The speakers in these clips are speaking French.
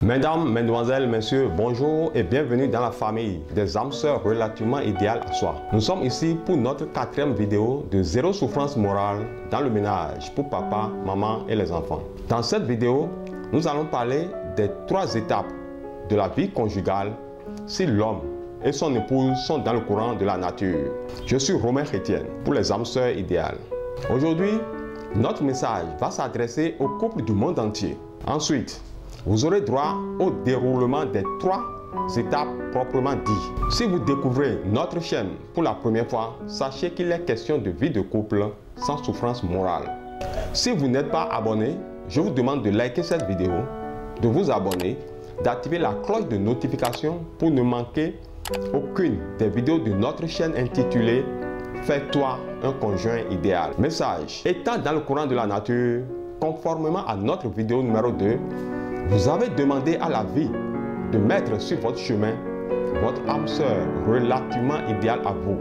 Mesdames, Mesdemoiselles, Messieurs, bonjour et bienvenue dans la famille des âmes sœurs relativement idéales à soi. Nous sommes ici pour notre 4e vidéo de zéro souffrance morale dans le ménage pour papa, maman et les enfants. Dans cette vidéo, nous allons parler des 3 étapes de la vie conjugale si l'homme et son épouse sont dans le courant de la nature. Je suis Romain Chrétien pour les âmes sœurs idéales. Aujourd'hui, notre message va s'adresser aux couples du monde entier. Ensuite, vous aurez droit au déroulement des 3 étapes proprement dites. Si vous découvrez notre chaîne pour la première fois, sachez qu'il est question de vie de couple sans souffrance morale. Si vous n'êtes pas abonné, je vous demande de liker cette vidéo, de vous abonner, d'activer la cloche de notification pour ne manquer aucune des vidéos de notre chaîne intitulée « Fais-toi un conjoint idéal ». Message: étant dans le courant de la nature, conformément à notre vidéo numéro 2, vous avez demandé à la vie de mettre sur votre chemin votre âme sœur relativement idéale à vous.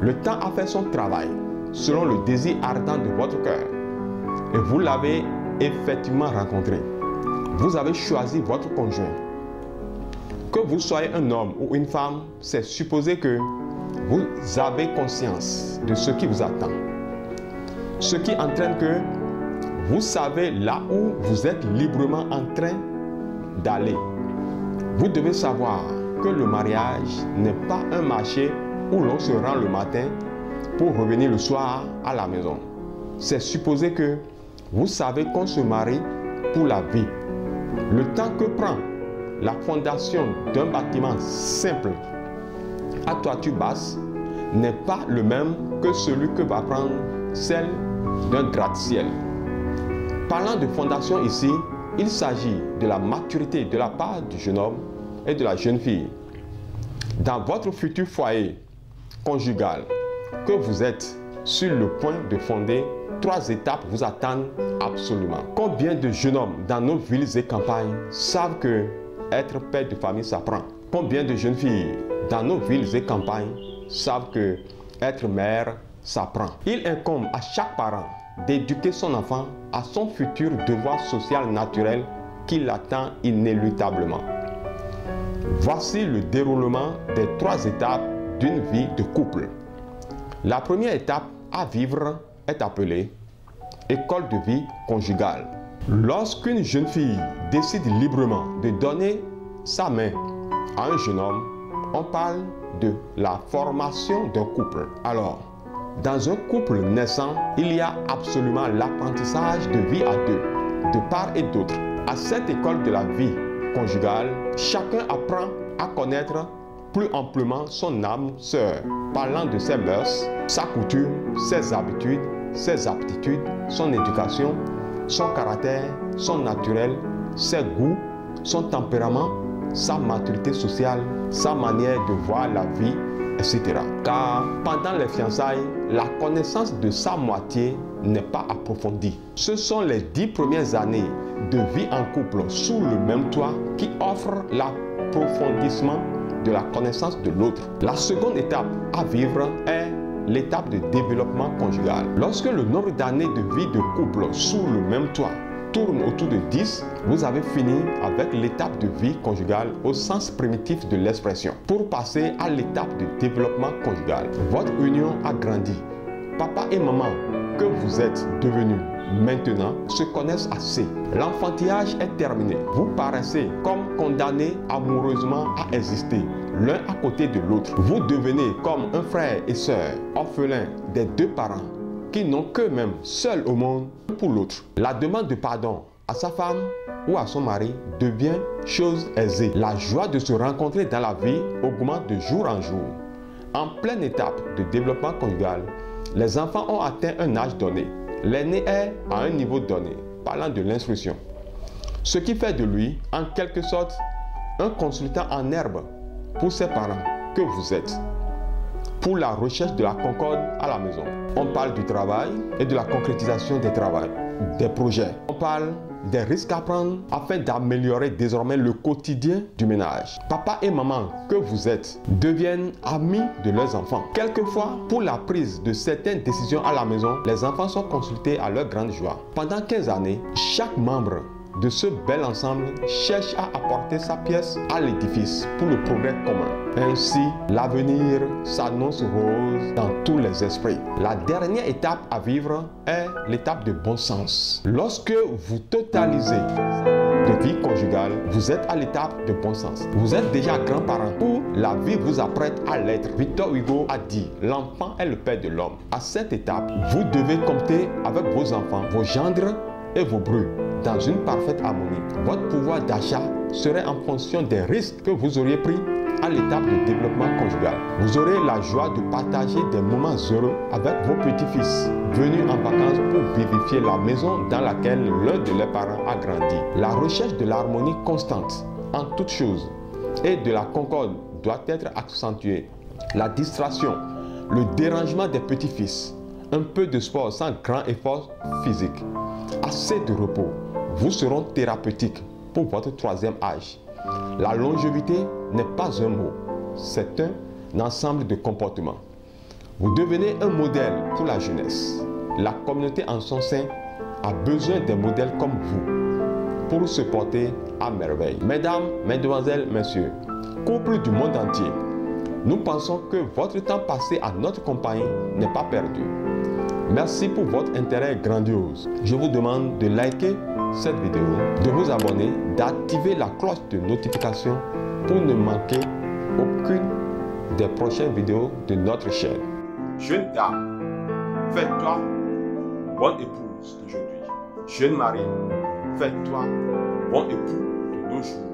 Le temps a fait son travail selon le désir ardent de votre cœur et vous l'avez effectivement rencontré. Vous avez choisi votre conjoint. Que vous soyez un homme ou une femme, c'est supposé que vous avez conscience de ce qui vous attend. Ce qui entraîne que vous savez là où vous êtes librement en train d'aller. Vous devez savoir que le mariage n'est pas un marché où l'on se rend le matin pour revenir le soir à la maison. C'est supposé que vous savez qu'on se marie pour la vie. Le temps que prend la fondation d'un bâtiment simple à toiture basse n'est pas le même que celui que va prendre celle d'un gratte-ciel. Parlant de fondation ici, il s'agit de la maturité de la part du jeune homme et de la jeune fille. Dans votre futur foyer conjugal que vous êtes sur le point de fonder, 3 étapes vous attendent absolument. Combien de jeunes hommes dans nos villes et campagnes savent que être père de famille s'apprend? Combien de jeunes filles dans nos villes et campagnes savent que être mère s'apprend? Il incombe à chaque parent d'éduquer son enfant à son futur devoir social naturel qui l'attend inéluctablement. Voici le déroulement des 3 étapes d'une vie de couple. La première étape à vivre est appelée école de vie conjugale. Lorsqu'une jeune fille décide librement de donner sa main à un jeune homme, on parle de la formation d'un couple. Alors, dans un couple naissant, il y a absolument l'apprentissage de vie à 2, de part et d'autre. À cette école de la vie conjugale, chacun apprend à connaître plus amplement son âme sœur, parlant de ses mœurs, sa coutume, ses habitudes, ses aptitudes, son éducation, son caractère, son naturel, ses goûts, son tempérament, sa maturité sociale, sa manière de voir la vie, etc. Car pendant les fiançailles, la connaissance de sa moitié n'est pas approfondie. Ce sont les 10 premières années de vie en couple sous le même toit qui offrent l'approfondissement de la connaissance de l'autre. La seconde étape à vivre est l'étape de développement conjugal. Lorsque le nombre d'années de vie de couple sous le même toit tourne autour de 10, vous avez fini avec l'étape de vie conjugale au sens primitif de l'expression. Pour passer à l'étape de développement conjugal, votre union a grandi. Papa et maman que vous êtes devenus maintenant se connaissent assez. L'enfantillage est terminé. Vous paraissez comme condamnés amoureusement à exister l'un à côté de l'autre. Vous devenez comme un frère et sœur, orphelins des 2 parents, qui n'ont qu'eux-mêmes seuls au monde pour l'autre. La demande de pardon à sa femme ou à son mari devient chose aisée. La joie de se rencontrer dans la vie augmente de jour en jour. En pleine étape de développement conjugal, les enfants ont atteint un âge donné. L'aîné est à un niveau donné, parlant de l'instruction. Ce qui fait de lui, en quelque sorte, un consultant en herbe pour ses parents que vous êtes, pour la recherche de la concorde à la maison. On parle du travail et de la concrétisation des travaux, des projets. On parle des risques à prendre afin d'améliorer désormais le quotidien du ménage. Papa et maman que vous êtes deviennent amis de leurs enfants. Quelquefois, pour la prise de certaines décisions à la maison, les enfants sont consultés à leur grande joie. Pendant 15 années, chaque membre de ce bel ensemble cherche à apporter sa pièce à l'édifice pour le progrès commun. Ainsi, l'avenir s'annonce rose dans tous les esprits. La dernière étape à vivre est l'étape de bon sens. Lorsque vous totalisez de vie conjugale, vous êtes à l'étape de bon sens. Vous êtes déjà grand-parent où la vie vous apprête à l'être. Victor Hugo a dit, l'enfant est le père de l'homme. À cette étape, vous devez compter avec vos enfants, vos gendres et vos brus dans une parfaite harmonie. Votre pouvoir d'achat serait en fonction des risques que vous auriez pris à l'étape de développement conjugal. Vous aurez la joie de partager des moments heureux avec vos petits-fils venus en vacances pour vivifier la maison dans laquelle l'un de leurs parents a grandi. La recherche de l'harmonie constante en toutes choses et de la concorde doit être accentuée. La distraction, le dérangement des petits-fils, un peu de sport sans grand effort physique, assez de repos, vous seront thérapeutiques pour votre troisième âge. La longévité n'est pas un mot, c'est un ensemble de comportements. Vous devenez un modèle pour la jeunesse. La communauté en son sein a besoin des modèles comme vous pour se porter à merveille. Mesdames, mesdemoiselles, messieurs, couple du monde entier, nous pensons que votre temps passé à notre compagnie n'est pas perdu. Merci pour votre intérêt grandiose. Je vous demande de liker cette vidéo, de vous abonner, d'activer la cloche de notification pour ne manquer aucune des prochaines vidéos de notre chaîne. Jeune dame, fais-toi bonne épouse d'aujourd'hui. Jeune mari, fais-toi bon époux de nos jours.